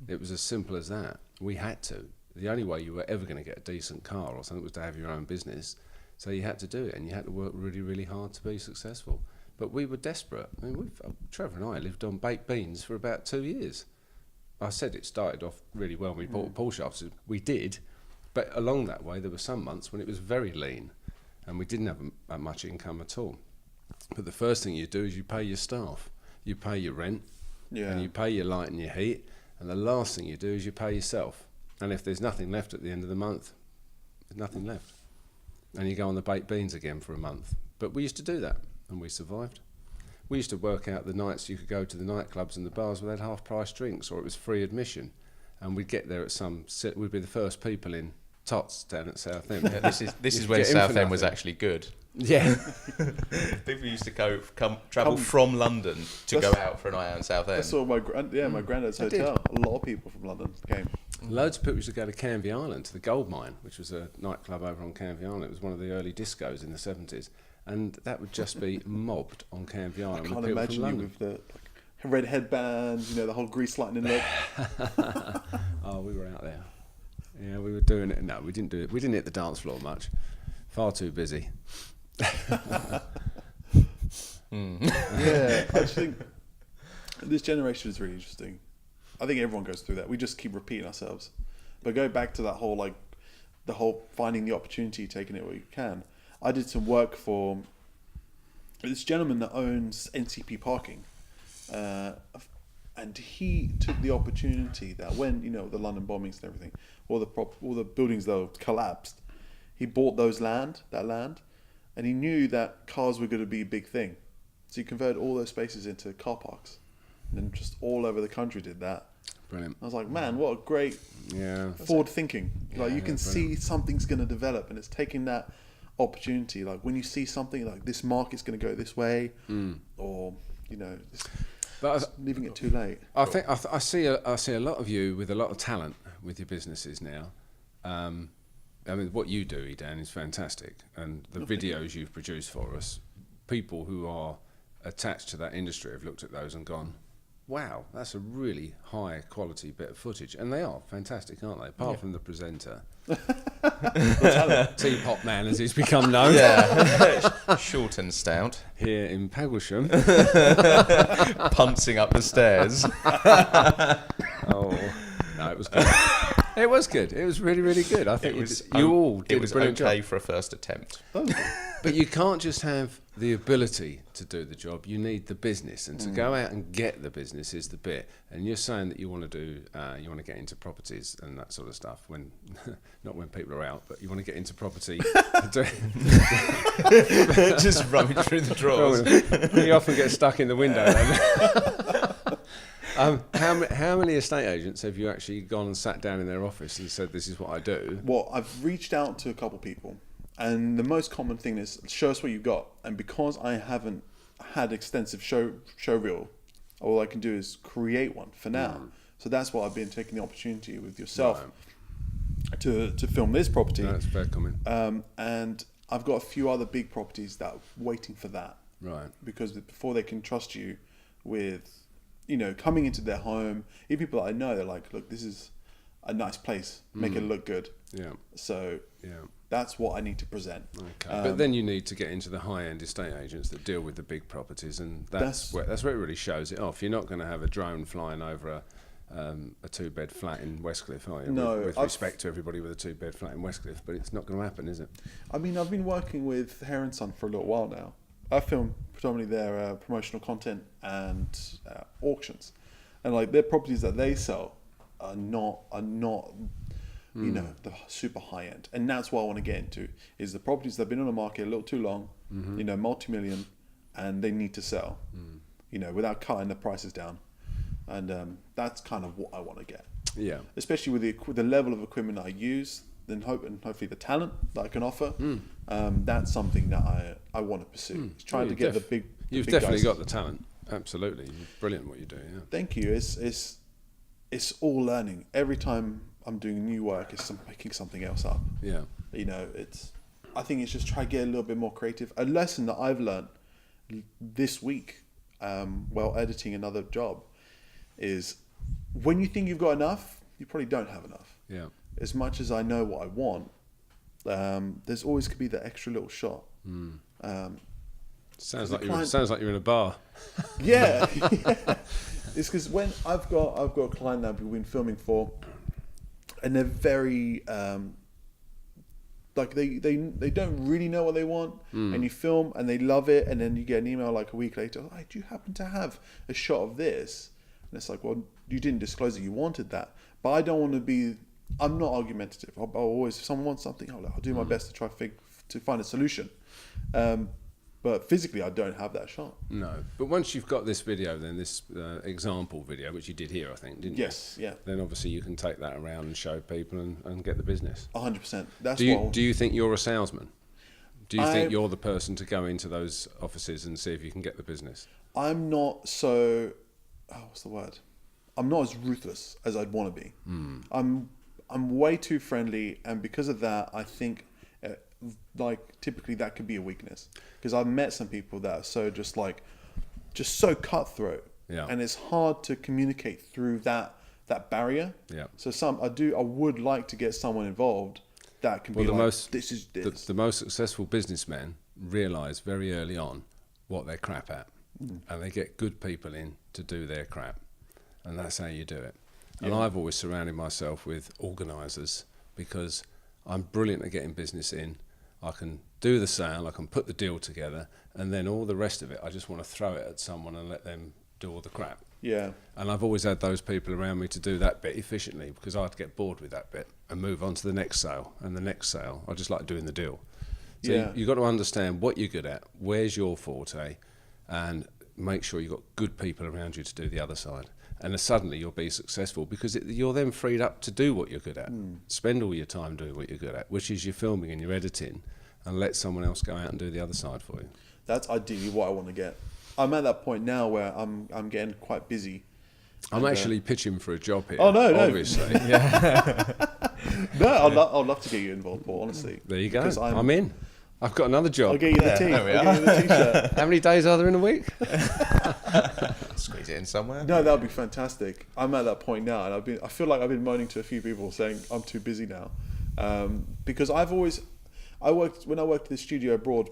It was as simple as that. We had to. The only way you were ever going to get a decent car or something was to have your own business. So you had to do it, and you had to work really, really hard to be successful. But we were desperate. I mean, Trevor and I lived on baked beans for about 2 years. I said it started off really well when we bought a Porsche after. We did, but along that way there were some months when it was very lean, and we didn't have much income at all. But the first thing you do is you pay your staff, you pay your rent, and you pay your light and your heat, and the last thing you do is you pay yourself. And if there's nothing left at the end of the month, there's nothing left. And you go on the baked beans again for a month. But we used to do that, and we survived. We used to work out the nights you could go to the nightclubs and the bars where they had half-price drinks, or it was free admission. And we'd get there at we'd be the first people in Tots down at Southend. Yeah, this is when Southend was actually good. Yeah. People used to travel from London to go out for a night out in Southend. I saw my granddad's I did. hotel. A lot of people from London came. Loads of people used to go to Canvey Island, to the Gold Mine, which was a nightclub over on Canvey Island. It was one of the early discos in the 70s. And that would just be mobbed on Canvey I Island. can't with people imagine from you London. with the red headbands, the whole grease lightning look. Oh, we were out there. Yeah, we were doing it. No, we didn't do it. We didn't hit the dance floor much. Far too busy. Yeah, I just think this generation is really interesting. I think everyone goes through that. We just keep repeating ourselves. But go back to that whole the whole finding the opportunity, taking it where you can. I did some work for this gentleman that owns NCP parking, and he took the opportunity that when the London bombings and everything, all the buildings that collapsed, he bought that land, and he knew that cars were going to be a big thing, so he converted all those spaces into car parks, and then just all over the country did that. Brilliant. I was like, man, what a great forward thinking. You can see something's going to develop, and it's taking that opportunity. Like when you see something like this market's going to go this way, or But leaving it too late. I think I see a lot of you with a lot of talent with your businesses now. I mean, what you do, Edan, is fantastic, and the videos you've produced for us, people who are attached to that industry have looked at those and gone, wow, that's a really high quality bit of footage. And they are fantastic, aren't they? Apart from the presenter. Teapot Man, as he's become known. Yeah. Short and stout. Here in Paglesham. Punching up the stairs. Oh, no, it was good. It was good. It was really, really good. I think you all did it was a brilliant okay job. for a first attempt. But you can't just have the ability to do the job. You need the business, and to go out and get the business is the bit. And you're saying that you want to get into properties and that sort of stuff. When not when people are out, but you want to get into property. Just rummage through the drawers. You often get stuck in the window. How many estate agents have you actually gone and sat down in their office and said, "This is what I do"? Well, I've reached out to a couple people, and the most common thing is, show us what you've got. And because I haven't had extensive show reel, all I can do is create one for now. So that's why I've been taking the opportunity with yourself to film this property. That's fair comment. And I've got a few other big properties that are waiting for that. Right. Because before they can trust you with, coming into their home, even people that I know, they're like, look, this is a nice place, make it look good. Yeah. So that's what I need to present. Okay. But then you need to get into the high-end estate agents that deal with the big properties, and that's where it really shows it off. You're not going to have a drone flying over a two-bed flat in Westcliff, are you? No, with respect to everybody with a two-bed flat in Westcliff, but it's not going to happen, is it? I mean, I've been working with Hare & Son for a little while now. I film predominantly their promotional content and auctions, and like their properties that they sell are not the super high end, and that's what I want to get into is the properties that have been on the market a little too long, multi-million, and they need to sell, without cutting the prices down, and that's kind of what I want to get. Yeah. Especially with the level of equipment I use, then hopefully the talent that I can offer. That's something that I want to pursue. It's trying to get the big. You've big definitely guys. got the talent. Absolutely, brilliant what you do. Yeah. Thank you. It's all learning. Every time I'm doing new work, it's making something else up. Yeah. I think it's just try to get a little bit more creative. A lesson that I've learned this week, while editing another job, is when you think you've got enough, you probably don't have enough. Yeah. As much as I know what I want, there's always could be that extra little shot. Sounds like you're in a bar. Yeah. It's because when I've got a client that we've been filming for, and they're very they don't really know what they want, and you film and they love it, and then you get an email like a week later, "Hey, do you happen to have a shot of this?" And it's like, well, you didn't disclose that you wanted that, but I don't want to be I'm not argumentative. I'll always, if someone wants something, I'll do my best to try to find a solution. But physically, I don't have that shot. No, but once you've got this video, then this example video, which you did here, I think, didn't you? Yes, yeah. Then obviously you can take that around and show people and get the business. 100%. That's Do you think you're a salesman? Do you think I- you're the person to go into those offices and see if you can get the business? I'm not so. What's the word? I'm not as ruthless as I'd want to be. I'm way too friendly, and because of that, I think like typically that could be a weakness, because I've met some people that are so just so cutthroat, Yeah. and it's hard to communicate through that barrier. Yeah. So I would like to get someone involved that can be like, this is this. The most successful businessmen realise very early on what they're crap at, and they get good people in to do their crap, and that's how you do it. And Yeah. I've always surrounded myself with organisers, because I'm brilliant at getting business in. I can do the sale, I can put the deal together, and then all the rest of it, I just want to throw it at someone and let them do all the crap. Yeah. And I've always had those people around me to do that bit efficiently, because I'd get bored with that bit and move on to the next sale and the next sale. I just like doing the deal. So Yeah. you've got to understand what you're good at, where's your forte, and make sure you've got good people around you to do the other side. And then suddenly you'll be successful, because you're then freed up to do what you're good at. Spend all your time doing what you're good at, which is your filming and your editing, and let someone else go out and do the other side for you. That's ideally what I want to get. I'm at that point now where I'm getting quite busy. I'm actually pitching for a job here. Oh, no. Obviously. No, I'd love to get you involved, Paul, honestly. There you go. Because I'm in. I've got another job. I'll get you the tee. there we I'll get you the t-shirt. How many days are there in a week? Squeeze it in somewhere. No, that would be fantastic. I'm at that point now, and I feel like I've been moaning to a few people saying I'm too busy now, because when I worked in the studio abroad,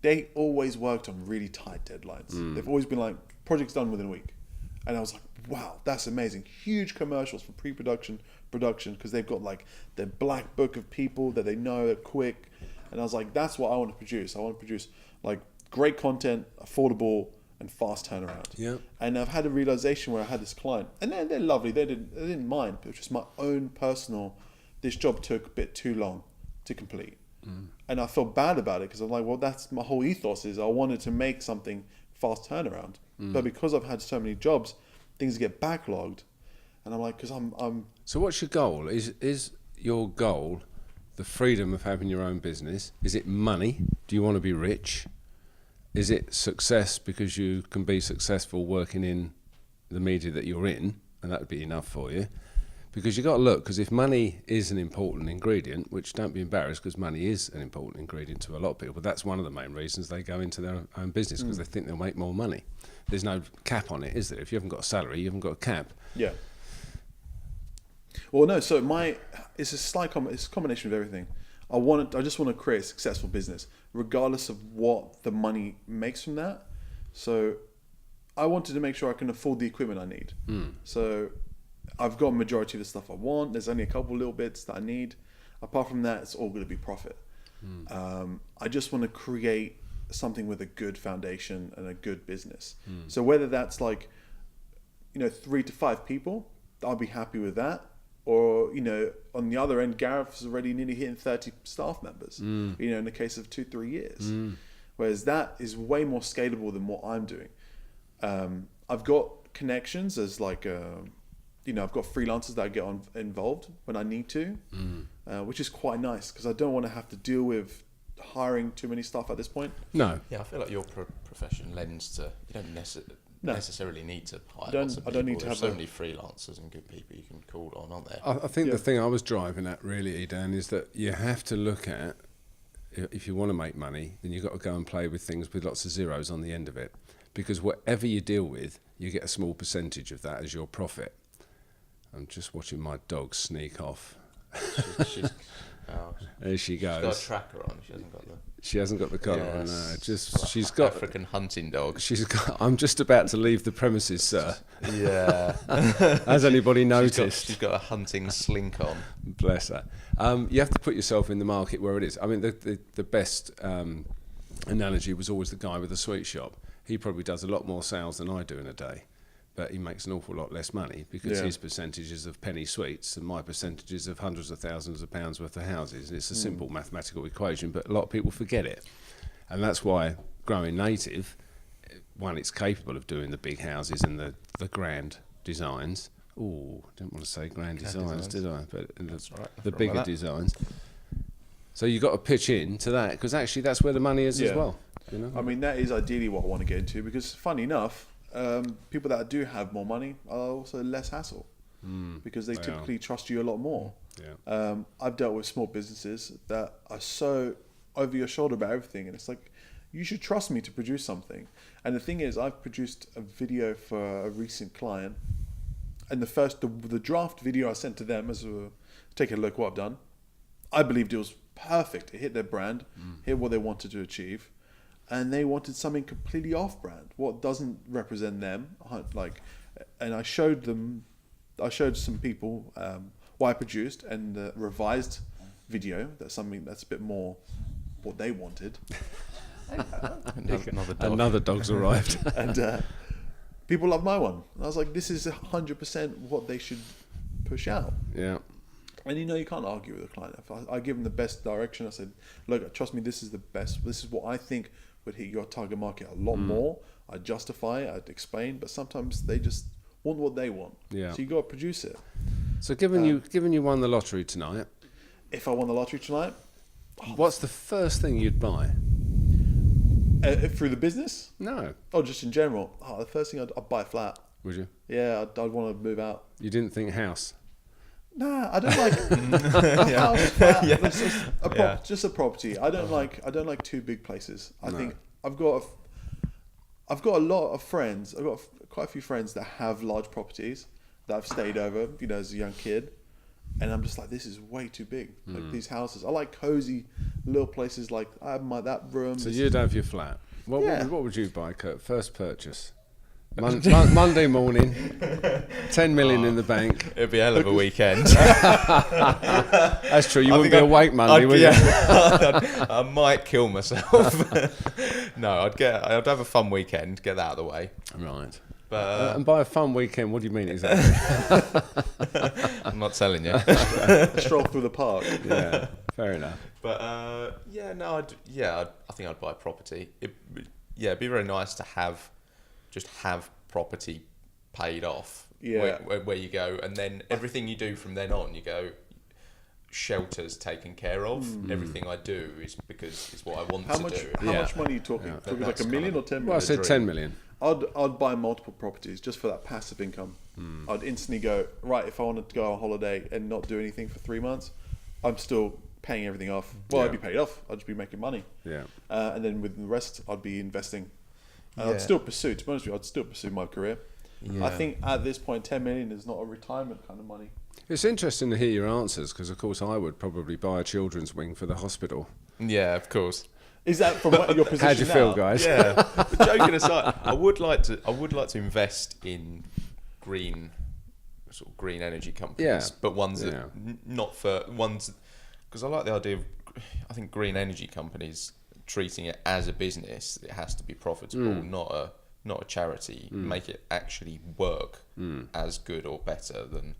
they always worked on really tight deadlines. They've always been like, projects done within a week, and I was like, wow, that's amazing. Huge commercials for pre-production, production, because they've got like their black book of people that they know are quick, and I was like, that's what I want to produce. I want to produce like great content, affordable, and fast turnaround. Yeah. And I've had a realization where I had this client, and they're lovely. They didn't mind, but it was just my own personal. This job took a bit too long to complete, and I felt bad about it, because I'm like, well, that's my whole ethos. Is I wanted to make something fast turnaround, but because I've had so many jobs, things get backlogged, and I'm like, because I'm. So what's your goal? Is your goal the freedom of having your own business? Is it money? Do you want to be rich? Is it success because you can be successful working in the media that you're in, and that would be enough for you? Because you've got to look, because if money is an important ingredient, which don't be embarrassed, because money is an important ingredient to a lot of people, but that's one of the main reasons they go into their own business, because they think they'll make more money. There's no cap on it, is there? If you haven't got a salary, you haven't got a cap. Yeah. Well, no. So it's it's a combination of everything. I just want to create a successful business, regardless of what the money makes from that. So I wanted to make sure I can afford the equipment I need. So I've got a majority of the stuff I want. There's only a couple little bits that I need. Apart from that, it's all going to be profit. I just want to create something with a good foundation and a good business. So whether that's like, 3 to 5 people, I'll be happy with that. Or, on the other end, Gareth's already nearly hitting 30 staff members, in the case of 2-3 years. Whereas that is way more scalable than what I'm doing. I've got connections as like, I've got freelancers that I get involved when I need to, which is quite nice, because I don't want to have to deal with hiring too many staff at this point. No. Yeah, I feel like your profession lends to, you don't necessarily need to hire lots of people. I don't need to There's have so many freelancers and good people you can call on, aren't there? I think Yeah. the thing I was driving at really, Dan, is that you have to look at, if you want to make money, then you've got to go and play with things with lots of zeros on the end of it. Because whatever you deal with, you get a small percentage of that as your profit. I'm just watching my dog sneak off. There she She's got a goes. tracker on. She hasn't got the. She hasn't got the collar on. No. She's got. African hunting dog. I'm just about to leave the premises, sir. Yeah. Has anybody noticed? She's got a hunting slink on. Bless her. You have to put yourself in the market where it is. I mean, the best analogy was always the guy with the sweet shop. He probably does a lot more sales than I do in a day, but he makes an awful lot less money because Yeah. his percentage is of penny sweets and my percentage is of hundreds of thousands of pounds worth of houses. It's a simple mathematical equation, but a lot of people forget it. And that's why growing native, one, it's capable of doing the big houses and the grand designs. Oh, didn't want to say grand designs, did I? But the bigger that. designs. So you've got to pitch in to that because actually that's where the money is as Yeah. well. You know? I mean, that is ideally what I want to get into because, funny enough, people that do have more money are also less hassle because they typically trust you a lot more. Yeah. I've dealt with small businesses that are so over your shoulder about everything, and it's like, you should trust me to produce something. And the thing is, I've produced a video for a recent client, and the draft video I sent to them as take a look what I've done. I believed it was perfect. It hit their brand, hit what they wanted to achieve, and they wanted something completely off-brand, what doesn't represent them. And I showed some people what I produced and the revised video. That's something that's a bit more what they wanted. Another dog's arrived. And people love my one. And I was like, this is 100% what they should push out. Yeah. And you can't argue with a client. If I give them the best direction, I said, look, trust me, this is the best. This is what I think would hit your target market a lot more. I'd justify it, I'd explain, but sometimes they just want what they want. Yeah. So you got to produce it. So given you won the lottery tonight, If I won the lottery tonight, what's the first thing you'd buy? through the business, No. just in general, the first thing I'd buy a flat. Would you? Yeah, I'd want to move out. You didn't think house? Nah, I don't like a house flat. It's just a property. I don't like too big places. I think I've got a lot of friends. I've got quite a few friends that have large properties that I've stayed over, as a young kid, and I'm just like, this is way too big. Like these houses, I like cozy little places. Like I have that room. So you'd have your flat. What Yeah. would you buy, Kurt? First purchase. Monday morning, 10 million in the bank. It'd be a hell of a weekend. That's true. You wouldn't be awake Monday, would you? I might kill myself. No, I'd have a fun weekend, get that out of the way. Right. But And by a fun weekend, what do you mean exactly? I'm not telling you. Stroll through the park. Yeah, fair enough. But I think I'd buy a property. It'd be very nice to have property paid off. Yeah. Where you go, and then everything you do from then on, you go, shelter's taken care of. Everything I do is because it's what I want to do. How much money are you talking? Yeah. Talking like That's $1 million kind or 10 million? Well, I said 10 million. I'd buy multiple properties just for that passive income. I'd instantly go, right, if I wanted to go on holiday and not do anything for 3 months, I'm still paying everything off. Well, I'd be paid off. I'd just be making money. Yeah. And then with the rest, I'd be investing. And I'd still pursue, to be honest with you, I'd still pursue my career. Yeah. I think at this point, 10 million is not a retirement kind of money. It's interesting to hear your answers because, of course, I would probably buy a children's wing for the hospital. Yeah, of course. Is that from your position How do you now? feel, guys? Yeah. But joking aside, I would like to invest in green energy companies, Yeah. but ones that Yeah. not for ones, because I like the idea of, I think green energy companies treating it as a business. It has to be profitable, not a charity. Make it actually work as good or better than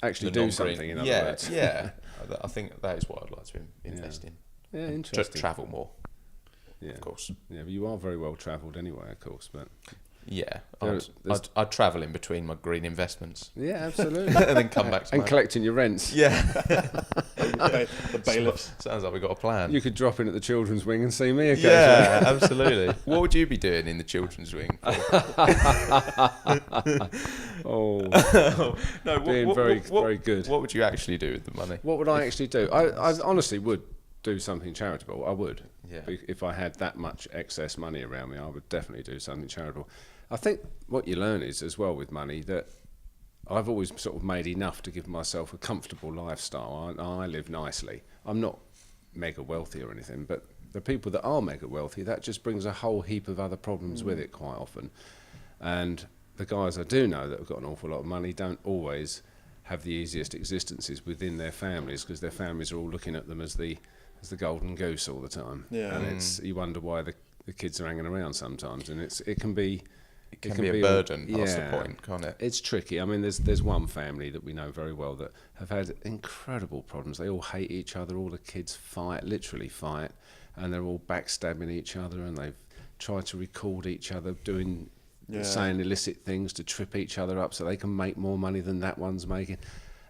Actually the do non-green. something, in other words. Yeah. I think that is what I'd like to invest in. Yeah, Tra- interesting. travel more, Yeah. of course. Yeah, but you are very well travelled anyway, of course. But Yeah, There's- I'd travel in between my green investments yeah, absolutely. and then come back to And my... collecting your rents. Yeah, The bailiffs. sounds like we got a plan. You could drop in at the children's wing and see me occasionally. Yeah, absolutely. What would you be doing in the children's wing? Oh, No, being very good. What would you actually do with the money? What would I actually do? I honestly would do something charitable. I would. Yeah. If I had that much excess money around me, I would definitely do something charitable. I think what you learn is, as well with money, that I've always sort of made enough to give myself a comfortable lifestyle. I live nicely. I'm not mega wealthy or anything, but the people that are mega wealthy, that just brings a whole heap of other problems with it quite often. And the guys I do know that have got an awful lot of money don't always have the easiest existences within their families, because their families are all looking at them as the golden goose all the time. Yeah. And you wonder why the kids are hanging around sometimes, and it can be It can be a burden. That's the yeah. point, can't it? It's tricky. I mean, there's one family that we know very well that have had incredible problems. They all hate each other. All the kids fight, literally fight, and they're all backstabbing each other, and they've tried to record each other doing, saying illicit things to trip each other up so they can make more money than that one's making.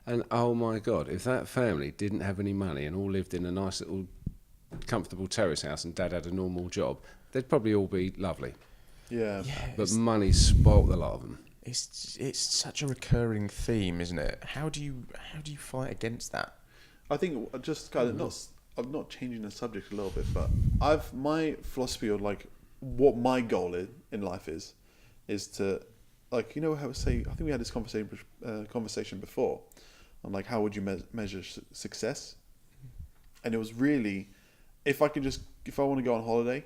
And oh my God, if that family didn't have any money and all lived in a nice little comfortable terrace house and Dad had a normal job, they'd probably all be lovely. Yeah. But money spoilt the lot of them. It's such a recurring theme, isn't it? How do you fight against that? I think just kind of I'm not changing the subject a little bit, but my philosophy of like what my goal in life is to, like, you know how I say, I think we had this conversation before on like how would you measure success, and it was really if I want to go on holiday,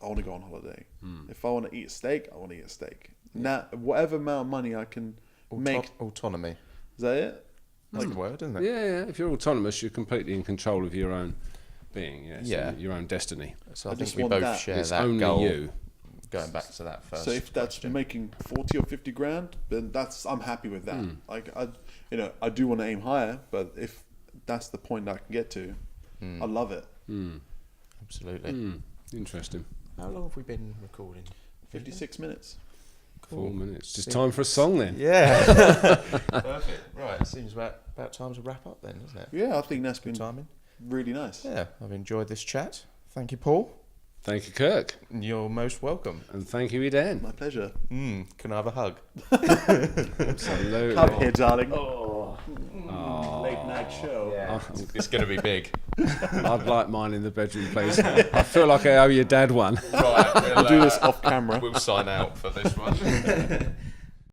I want to go on holiday. If I want to eat a steak, I want to eat a steak. Now, whatever amount of money I can make. Autonomy. Is that it? That's a word, isn't it? Yeah. If you're autonomous, you're completely in control of your own being. Yeah. Yeah. Your own destiny. So I I think just we want both that. share It's that only goal. you. Going back to that first. So if that's question. making 40 or 50 grand, then I'm happy with that. Like I do want to aim higher, but if that's the point that I can get to, I love it. Absolutely. Interesting. How long have we been recording? 56 minutes. 4 minutes. Just time for a song then. Yeah. Perfect. Right. Seems about time to wrap up then, isn't it? Yeah, I think that's been Timing. really nice. Yeah, I've enjoyed this chat. Thank you, Paul. Thank you, Kirk. You're most welcome. And thank you, Eden. My pleasure. Can I have a hug? Absolutely. Come here, darling. Late night show. Yeah. It's going to be big. I'd like mine in the bedroom, please. I feel like I owe your dad one. Right. We'll do this off camera. We'll sign out for this one.